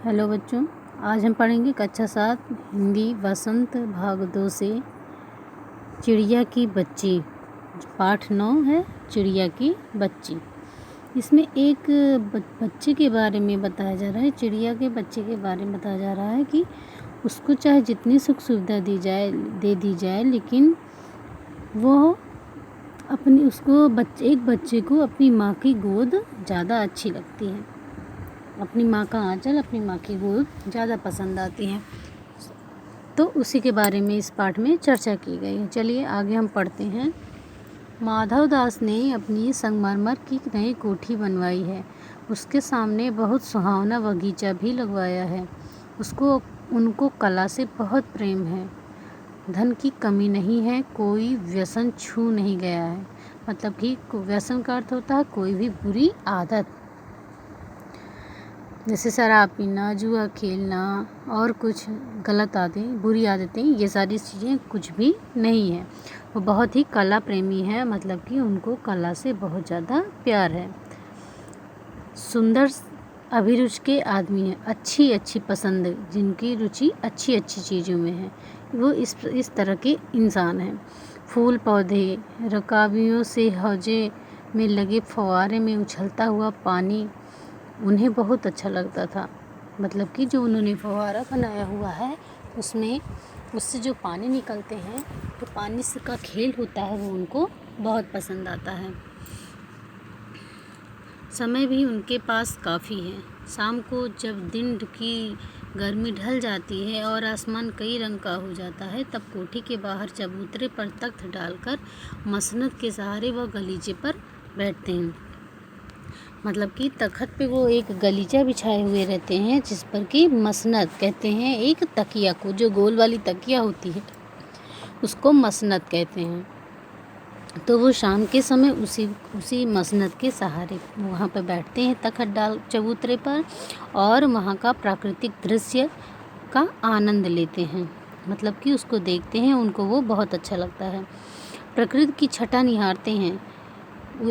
Hello बच्चों, आज हम पढ़ेंगे कक्षा 7 हिंदी वसंत भाग 2 से चिड़िया की बच्ची। पाठ 9 है चिड़िया की बच्ची। इसमें एक बच्चे के बारे में बताया जा रहा है। चिड़िया के बच्चे के बारे में बताया जा रहा है कि उसको चाहे जितनी सुख सुविधा दे दी जाए, लेकिन वो एक बच्चे को अपनी माँ की गोद ज़्यादा अच्छी लगती है। अपनी माँ का आंचल, अपनी माँ की गोद ज़्यादा पसंद आती है। तो उसी के बारे में इस पाठ में चर्चा की गई है। चलिए आगे हम पढ़ते हैं। माधव दास ने अपनी संगमरमर की नई कोठी बनवाई है। उसके सामने बहुत सुहावना बगीचा भी लगवाया है। उनको कला से बहुत प्रेम है। धन की कमी नहीं है, कोई व्यसन छू नहीं गया है। मतलब कि व्यसन का अर्थ होता है कोई भी बुरी आदत, जैसे शराब पीना, जुआ खेलना और कुछ गलत आदतें, बुरी आदतें, ये सारी चीज़ें कुछ भी नहीं है। वो बहुत ही कला प्रेमी है, मतलब कि उनको कला से बहुत ज़्यादा प्यार है। सुंदर अभिरुचि के आदमी हैं, अच्छी पसंद, जिनकी रुचि अच्छी चीज़ों में है, वो इस तरह के इंसान हैं। फूल पौधे, रकाबियों से हौजे में लगे फव्वारे में उछलता हुआ पानी उन्हें बहुत अच्छा लगता था। मतलब कि जो उन्होंने फव्वारा बनाया हुआ है उससे जो पानी निकलते हैं, तो पानी से का खेल होता है, वो उनको बहुत पसंद आता है। समय भी उनके पास काफ़ी है। शाम को जब दिन की गर्मी ढल जाती है और आसमान कई रंग का हो जाता है, तब कोठी के बाहर चबूतरे पर तख्त डालकर मसनद के सहारे वह गलीचे पर बैठते हैं। मतलब कि तख्त पे वो एक गलीचा बिछाए हुए रहते हैं, जिस पर कि मसनद कहते हैं। एक तकिया को, जो गोल वाली तकिया होती है, उसको मसनद कहते हैं। तो वो शाम के समय उसी मसनद के सहारे वहाँ पर बैठते हैं, तख्त डाल चबूतरे पर, और वहाँ का प्राकृतिक दृश्य का आनंद लेते हैं। मतलब कि उसको देखते हैं, उनको वो बहुत अच्छा लगता है। प्रकृति की छटा निहारते हैं।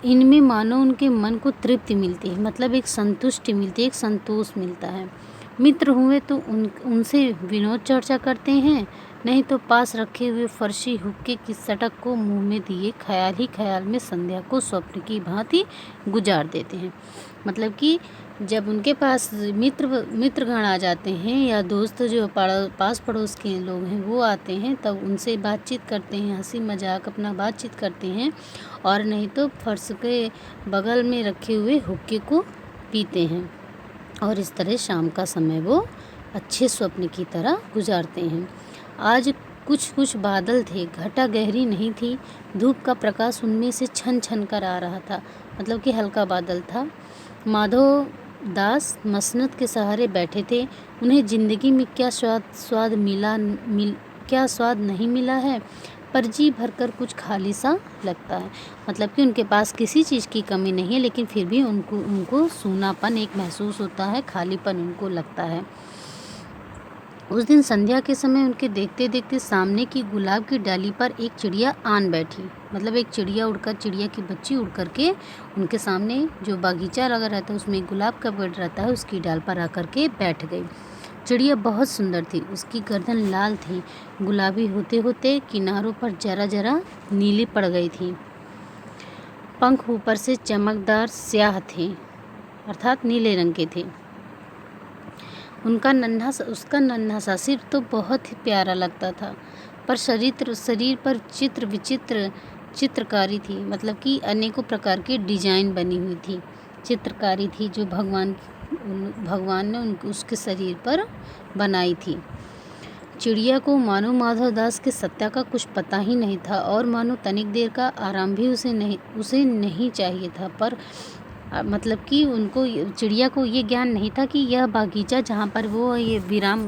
इनमें मानो उनके मन को तृप्ति मिलती है, मतलब एक संतुष्टि मिलती है, एक संतोष मिलता है। मित्र हुए तो उनसे विनोद चर्चा करते हैं, नहीं तो पास रखे हुए फर्शी हुक्के की सटक को मुंह में दिए ख्याल में संध्या को स्वप्न की भांति गुजार देते हैं। मतलब कि जब उनके पास मित्रगण आ जाते हैं, या दोस्त जो पास पड़ोस के लोग हैं वो आते हैं, तब उनसे बातचीत करते हैं, हंसी मजाक अपना बातचीत करते हैं, और नहीं तो फर्श के बगल में रखे हुए हुक्के को पीते हैं। और इस तरह शाम का समय वो अच्छे स्वप्न की तरह गुजारते हैं। आज कुछ बादल थे, घटा गहरी नहीं थी, धूप का प्रकाश उनमें से छन छन कर आ रहा था, मतलब कि हल्का बादल था। माधव दास मसनद के सहारे बैठे थे। उन्हें ज़िंदगी में क्या स्वाद नहीं मिला है, पर जी भरकर कुछ खाली सा लगता है। मतलब कि उनके पास किसी चीज़ की कमी नहीं है, लेकिन फिर भी उनको सूनापन एक महसूस होता है, खालीपन उनको लगता है। उस दिन संध्या के समय उनके देखते देखते सामने की गुलाब की डाली पर एक चिड़िया आन बैठी। मतलब एक चिड़िया की बच्ची उड़ करके उनके सामने, जो बागीचा लगा रहता है उसमें गुलाब का पेड़ रहता है, उसकी डाल पर आकर के बैठ गई। चिड़िया बहुत सुंदर थी। उसकी गर्दन लाल थी, गुलाबी होते होते किनारों पर जरा जरा नीली पड़ गई थी। पंख ऊपर से चमकदार स्याह थे, अर्थात नीले रंग के थे। उसका नन्हा सा सिर तो बहुत ही प्यारा लगता था, पर शरीर पर विचित्र चित्रकारी थी। मतलब कि अनेकों प्रकार की डिजाइन बनी हुई थी, चित्रकारी थी, जो भगवान ने उसके शरीर पर बनाई थी। चिड़िया को मानो माधव दास के सत्ता का कुछ पता ही नहीं था, और मानो तनिक देर का आराम भी उसे नहीं चाहिए था। पर मतलब कि चिड़िया को ये ज्ञान नहीं था कि यह बागीचा जहाँ पर वो ये विराम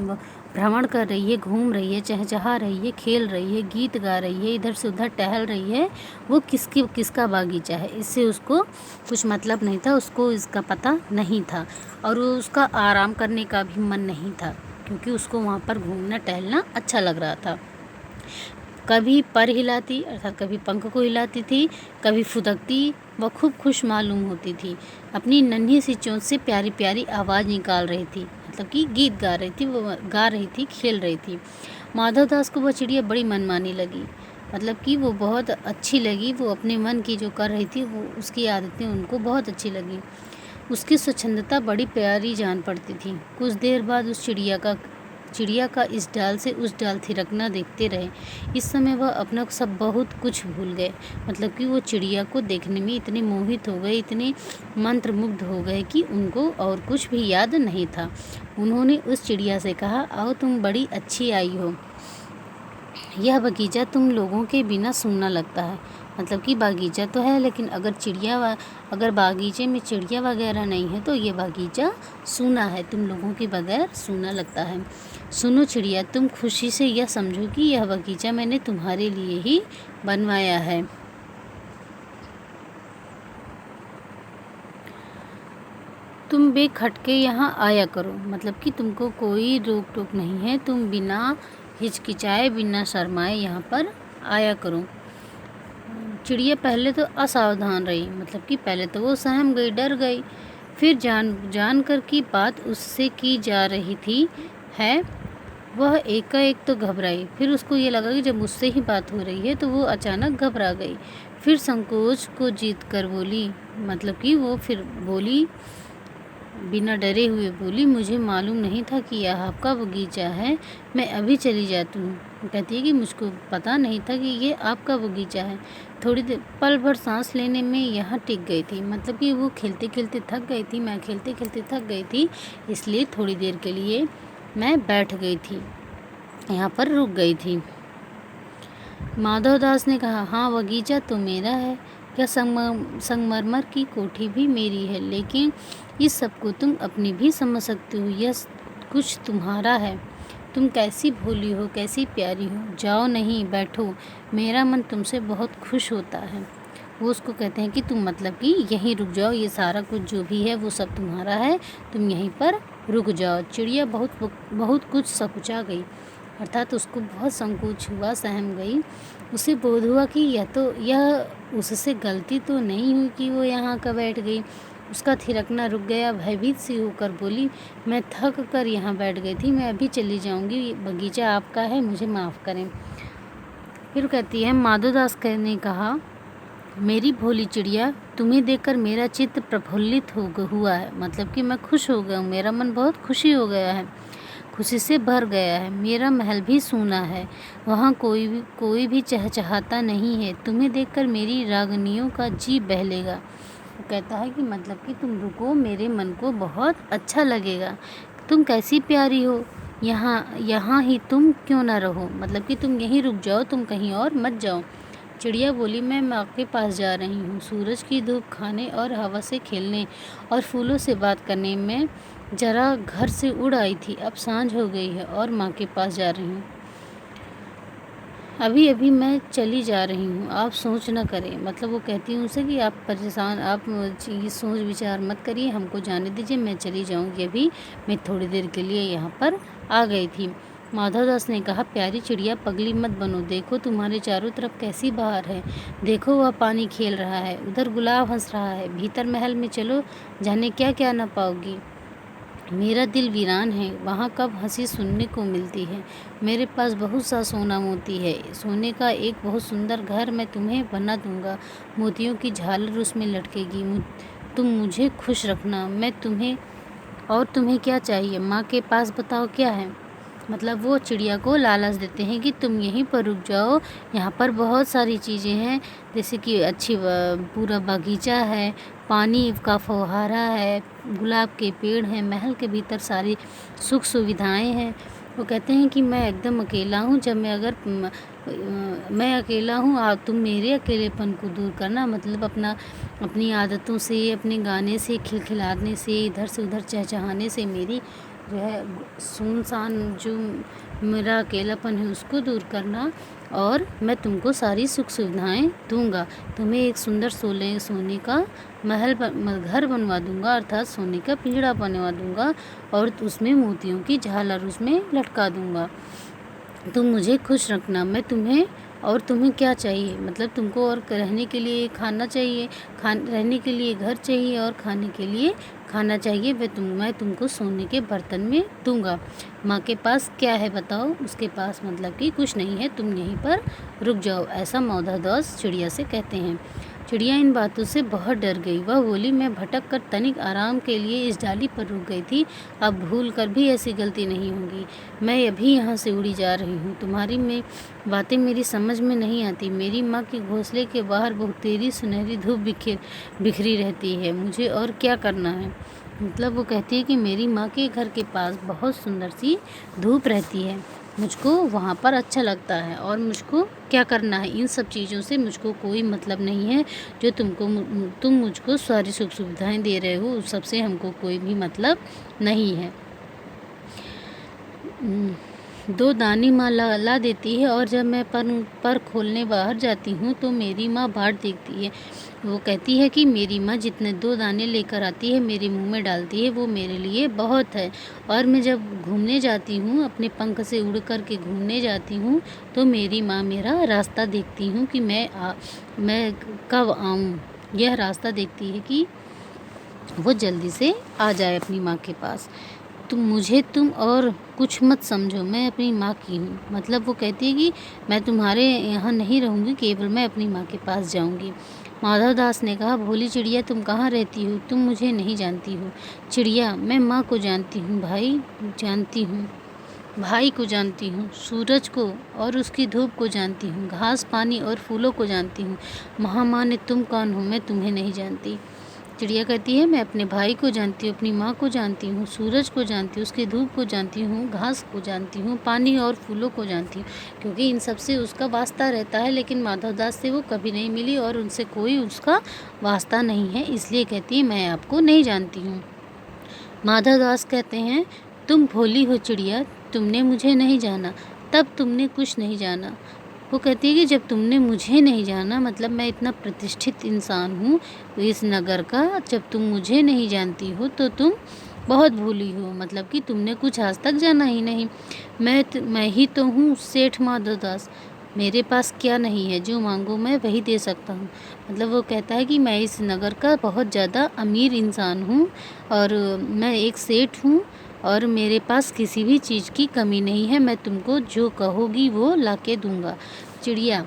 भ्रमण कर रही है, घूम रही है, चहचहा रही है, खेल रही है, गीत गा रही है, इधर से उधर टहल रही है, वो किसका बागीचा है, इससे उसको कुछ मतलब नहीं था। उसको इसका पता नहीं था, और उसका आराम करने का भी मन नहीं था, क्योंकि उसको वहाँ पर घूमना टहलना अच्छा लग रहा था। कभी पर हिलाती अर्थात कभी पंख को हिलाती थी, कभी फुदकती व खूब खुश मालूम होती थी। अपनी नन्ही सी चोंच से प्यारी प्यारी आवाज़ निकाल रही थी, मतलब कि गीत गा रही थी, वो गा रही थी, खेल रही थी। माधवदास को वह चिड़िया बड़ी मनमानी लगी, मतलब कि वो बहुत अच्छी लगी। वो अपने मन की जो कर रही थी वो उसकी आदतें उनको बहुत अच्छी लगी। उसकी स्वच्छंदता बड़ी प्यारी जान पड़ती थी। कुछ देर बाद उस चिड़िया का इस डाल से उस डाल थिरकना देखते रहे। इस समय वह अपना सब बहुत कुछ भूल गए, मतलब कि वो चिड़िया को देखने में इतने मोहित हो गए, इतने मंत्रमुग्ध हो गए कि उनको और कुछ भी याद नहीं था। उन्होंने उस चिड़िया से कहा, आओ तुम बड़ी अच्छी आई हो। यह बगीचा तुम लोगों के बिना सूना लगता है, मतलब कि बागीचा तो है लेकिन अगर बागीचे में चिड़िया वगैरह नहीं है तो ये बागीचा सूना है, तुम लोगों के बगैर सूना लगता है। सुनो चिड़िया, तुम खुशी से यह समझो कि यह बगीचा मैंने तुम्हारे लिए ही बनवाया है। तुम बेखटके यहाँ आया करो, मतलब कि तुमको कोई रोक टोक नहीं है, तुम बिना हिचकिचाए बिना शर्माए यहाँ पर आया करो। चिड़िया पहले तो असावधान रही, मतलब कि पहले तो वो सहम गई, डर गई। फिर जान कर की बात उससे की जा रही थी है, वह एकाएक तो घबराई। फिर उसको ये लगा कि जब मुझसे ही बात हो रही है तो वो अचानक घबरा गई। फिर संकोच को जीत कर बोली, मतलब कि वो फिर बोली, बिना डरे हुए बोली, मुझे मालूम नहीं था कि यह आपका बगीचा है, मैं अभी चली जाती हूँ। कहती है कि मुझको पता नहीं था कि ये आपका बगीचा है। थोड़ी देर पल भर सांस लेने में यहाँ टिक गई थी, मतलब कि वो खेलते खेलते थक गई थी, मैं खेलते खेलते थक गई थी, इसलिए थोड़ी देर के लिए मैं बैठ गई थी, यहाँ पर रुक गई थी। माधवदास ने कहा, हाँ बगीचा तो मेरा है, क्या संगमरमर की कोठी भी मेरी है, लेकिन इस सब को तुम अपनी भी समझ सकते हो, यह कुछ तुम्हारा है। तुम कैसी भोली हो, कैसी प्यारी हो, जाओ नहीं बैठो, मेरा मन तुमसे बहुत खुश होता है। वो उसको कहते हैं कि तुम मतलब कि यहीं रुक जाओ, ये सारा कुछ जो भी है वो सब तुम्हारा है, तुम यहीं पर रुक जाओ। चिड़िया बहुत कुछ सकुचा गई, अर्थात उसको बहुत संकोच हुआ, सहम गई। उसे बोध हुआ कि यह उससे गलती तो नहीं हुई कि वो यहाँ का बैठ गई। उसका थिरकना रुक गया, भयभीत सी होकर बोली, मैं थक कर यहाँ बैठ गई थी, मैं अभी चली जाऊँगी, बगीचा आपका है, मुझे माफ़ करें। फिर कहती है, माधवदास ने कहा, मेरी भोली चिड़िया, तुम्हें देखकर मेरा चित्त प्रफुल्लित हुआ है, मतलब कि मैं खुश हो गया हूँ, मेरा मन बहुत खुशी हो गया है, खुशी से भर गया है। मेरा महल भी सूना है, वहाँ कोई भी चहचहाता नहीं है। तुम्हें देखकर मेरी रागनियों का जी बहलेगा। वो कहता है कि मतलब कि तुम रुको, मेरे मन को बहुत अच्छा लगेगा। तुम कैसी प्यारी हो, यहाँ ही तुम क्यों ना रहो, मतलब कि तुम यहीं रुक जाओ, तुम कहीं और मत जाओ। चिड़िया बोली, मैं माँ के पास जा रही हूँ, सूरज की धूप खाने और हवा से खेलने और फूलों से बात करने में जरा घर से उड़ आई थी, अब सांझ हो गई है और माँ के पास जा रही हूँ। अभी अभी मैं चली जा रही हूँ, आप सोच न करें, मतलब वो कहती है उनसे कि आप परेशान, आप ये सोच विचार मत करिए, हमको जाने दीजिए, मैं चली जाऊँगी, अभी मैं थोड़ी देर के लिए यहाँ पर आ गई थी। माधवदास ने कहा, प्यारी चिड़िया, पगली मत बनो, देखो तुम्हारे चारों तरफ कैसी बहार है, देखो वह पानी खेल रहा है, उधर गुलाब हंस रहा है, भीतर महल में चलो, जाने क्या क्या न पाओगी। मेरा दिल वीरान है, वहाँ कब हंसी सुनने को मिलती है। मेरे पास बहुत सा सोना मोती है, सोने का एक बहुत सुंदर घर मैं तुम्हें बना दूंगा, मोतियों की झालर उसमें लटकेगी, तुम मुझे खुश रखना, मैं तुम्हें क्या चाहिए, माँ के पास बताओ क्या है। मतलब वो चिड़िया को लालच देते हैं कि तुम यहीं पर रुक जाओ, यहाँ पर बहुत सारी चीज़ें हैं, जैसे कि पूरा बगीचा है, पानी का फव्वारा है, गुलाब के पेड़ हैं, महल के भीतर सारी सुख सुविधाएं हैं। वो कहते हैं कि मैं एकदम अकेला हूँ, मैं अकेला हूँ, तुम मेरे अकेलेपन को दूर करना, मतलब अपनी आदतों से, अपने गाने से, खिलखिलाने से, इधर से उधर चहचहाने से मेरी जो है सुनसान जो मेरा अकेलापन है उसको दूर करना, और मैं तुमको सारी सुख सुविधाएं दूंगा, तुम्हें एक सुंदर सोने का घर बनवा दूंगा, अर्थात सोने का पिंजड़ा बनवा दूंगा, और उसमें मोतियों की झालर उसमें लटका दूंगा, तुम मुझे खुश रखना, मैं तुम्हें और तुम्हें क्या चाहिए, मतलब तुमको और रहने के लिए खाना चाहिए, रहने के लिए घर चाहिए और खाने के लिए खाना चाहिए, मैं तुमको सोने के बर्तन में दूंगा। माँ के पास क्या है बताओ? उसके पास मतलब कि कुछ नहीं है, तुम यहीं पर रुक जाओ, ऐसा माधवदास चिड़िया से कहते हैं। चिड़िया इन बातों से बहुत डर गई। वह बोली, मैं भटक कर तनिक आराम के लिए इस डाली पर रुक गई थी, अब भूल कर भी ऐसी गलती नहीं होगी। मैं अभी यहाँ से उड़ी जा रही हूँ, तुम्हारी बातें मेरी समझ में नहीं आती। मेरी माँ के घोंसले के बाहर बहुत तेरी सुनहरी धूप बिखरी रहती है, मुझे और क्या करना है। मतलब वो कहती है कि मेरी माँ के घर के पास बहुत सुंदर सी धूप रहती है, मुझको वहाँ पर अच्छा लगता है, और मुझको क्या करना है, इन सब चीज़ों से मुझको कोई मतलब नहीं है। जो तुम मुझको सारी सुख सुविधाएं दे रहे हो, उस सबसे हमको कोई भी मतलब नहीं है। 2 दाने माँ ला देती है, और जब मैं पर खोलने बाहर जाती हूँ तो मेरी माँ बाट देखती है। वो कहती है कि मेरी माँ जितने 2 दाने लेकर आती है, मेरे मुंह में डालती है, वो मेरे लिए बहुत है। और मैं जब घूमने जाती हूँ, अपने पंख से उड़ कर के घूमने जाती हूँ, तो मेरी माँ मेरा रास्ता देखती हूँ कि मैं कब आऊँ। यह रास्ता देखती है कि वो जल्दी से आ जाए अपनी माँ के पास। तुम और कुछ मत समझो, मैं अपनी माँ की हूँ। मतलब वो कहती है कि मैं तुम्हारे यहाँ नहीं रहूँगी, केवल मैं अपनी माँ के पास जाऊँगी। माधवदास ने कहा, भोली चिड़िया, तुम कहाँ रहती हो? तुम मुझे नहीं जानती हो। चिड़िया, मैं माँ को जानती हूँ, भाई को जानती हूँ, सूरज को और उसकी धूप को जानती हूँ, घास पानी और फूलों को जानती हूँ। महामान्य, तुम कौन हो? मैं तुम्हें नहीं जानती। चिड़िया कहती है, मैं अपने भाई को जानती हूँ, अपनी माँ को जानती हूँ, सूरज को जानती हूँ, उसकी धूप को जानती हूँ, घास को जानती हूँ, पानी और फूलों को जानती हूँ, क्योंकि इन सब से उसका वास्ता रहता है। लेकिन माधवदास से वो कभी नहीं मिली और उनसे कोई उसका वास्ता नहीं है, इसलिए कहती है मैं आपको नहीं जानती हूँ। माधवदास कहते हैं, तुम भोली हो चिड़िया, तुमने मुझे नहीं जाना, तब तुमने कुछ नहीं जाना। वो कहती है कि जब तुमने मुझे नहीं जाना, मतलब मैं इतना प्रतिष्ठित इंसान हूँ इस नगर का, जब तुम मुझे नहीं जानती हो तो तुम बहुत भूली हो, मतलब कि तुमने कुछ आज तक जाना ही नहीं। मैं ही तो हूँ सेठ माधवदास, मेरे पास क्या नहीं है, जो मांगो मैं वही दे सकता हूँ। मतलब वो कहता है कि मैं इस नगर का बहुत ज़्यादा अमीर इंसान हूँ, और मैं एक सेठ हूँ, और मेरे पास किसी भी चीज़ की कमी नहीं है, मैं तुमको जो कहोगी वो ला के दूँगा। चिड़िया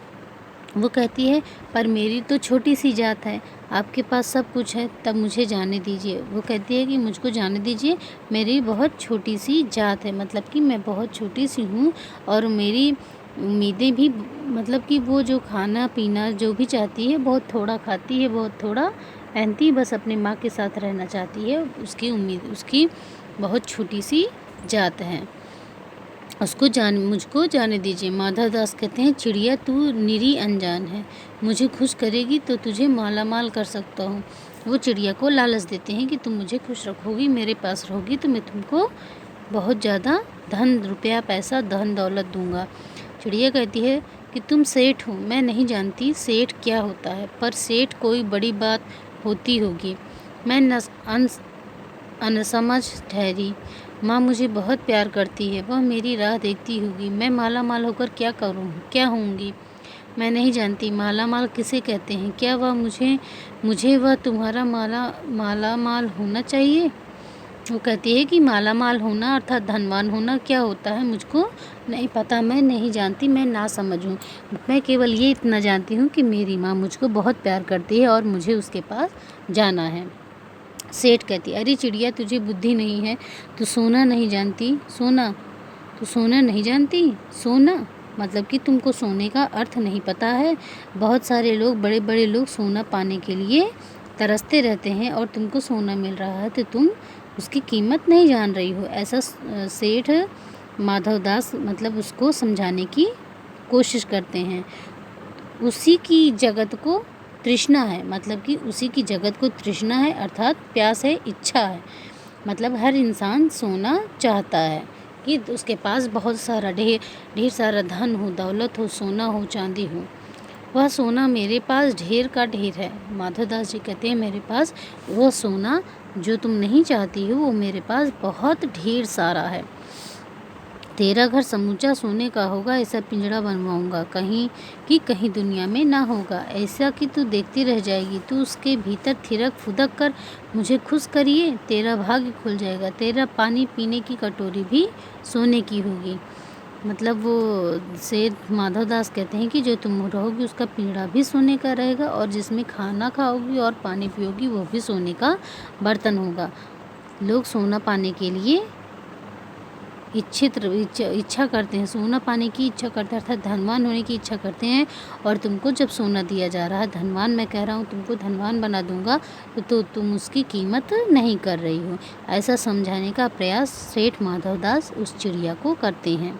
वो कहती है, पर मेरी तो छोटी सी जात है, आपके पास सब कुछ है, तब मुझे जाने दीजिए। वो कहती है कि मुझको जाने दीजिए, मेरी बहुत छोटी सी जात है, मतलब कि मैं बहुत छोटी सी हूँ, और मेरी उम्मीदें भी, मतलब कि वो जो खाना पीना जो भी चाहती है बहुत थोड़ा खाती है, बहुत थोड़ा पहनती है, बस अपनी माँ के साथ रहना चाहती है। उसकी बहुत छोटी सी जात है, मुझको जाने दीजिए। माधवदास कहते हैं, चिड़िया तू निरी अनजान है, मुझे खुश करेगी तो तुझे माला माल कर सकता हूँ। वो चिड़िया को लालच देते हैं कि तुम मुझे खुश रखोगी, मेरे पास रहोगी तो मैं तुमको बहुत ज़्यादा रुपया पैसा धन दौलत दूंगा। चिड़िया कहती है कि तुम सेठ हो, मैं नहीं जानती सेठ क्या होता है, पर सेठ कोई बड़ी बात होती होगी, मैं अनसमझ ठहरी। माँ मुझे बहुत प्यार करती है, वह मेरी राह देखती होगी, मैं माला माल होकर क्या होंगी, मैं नहीं जानती। माला माल किसे कहते हैं? क्या वह मुझे वह तुम्हारा माला माल होना चाहिए? वो कहती है कि माला माल होना अर्थात धनवान होना क्या होता है, मुझको नहीं पता, मैं नहीं जानती, मैं ना समझूँ। मैं केवल ये इतना जानती हूँ कि मेरी माँ मुझको बहुत प्यार करती है और मुझे उसके पास जाना है। सेठ कहती, अरे चिड़िया, तुझे बुद्धि नहीं है, तू सोना नहीं जानती। तू सोना नहीं जानती? सोना मतलब कि तुमको सोने का अर्थ नहीं पता है। बहुत सारे लोग, बड़े बड़े लोग सोना पाने के लिए तरसते रहते हैं, और तुमको सोना मिल रहा है तो तुम उसकी कीमत नहीं जान रही हो। ऐसा सेठ माधवदास मतलब उसको समझाने की कोशिश करते हैं। उसी की जगत को तृष्णा है, मतलब कि उसी की जगत को तृष्णा है, अर्थात प्यास है, इच्छा है। मतलब हर इंसान सोना चाहता है कि उसके पास बहुत सारा ढेर सारा धन हो, दौलत हो, सोना हो, चांदी हो। वह सोना मेरे पास ढेर का ढेर है। माधवदास जी कहते हैं, मेरे पास वह सोना जो तुम नहीं चाहती हो वो मेरे पास बहुत ढेर सारा है। तेरा घर समूचा सोने का होगा, ऐसा पिंजड़ा बनवाऊंगा कहीं कि कहीं दुनिया में ना होगा, ऐसा कि तू देखती रह जाएगी। तू उसके भीतर थिरक फुदक कर मुझे खुश करिए, तेरा भाग्य खुल जाएगा। तेरा पानी पीने की कटोरी भी सोने की होगी। मतलब वो सेठ माधव दास कहते हैं कि जो तुम रहोगी उसका पिंजड़ा भी सोने का रहेगा, और जिसमें खाना खाओगी और पानी पियोगी वो भी सोने का बर्तन होगा। लोग सोना पाने के लिए इच्छा करते हैं, सोना पाने की इच्छा करते हैं, अर्थात धनवान होने की इच्छा करते हैं। और तुमको जब सोना दिया जा रहा है, धनवान मैं कह रहा हूँ, तुमको धनवान बना दूंगा, तो तुम उसकी कीमत नहीं कर रही हो। ऐसा समझाने का प्रयास सेठ माधव दास उस चिड़िया को करते हैं।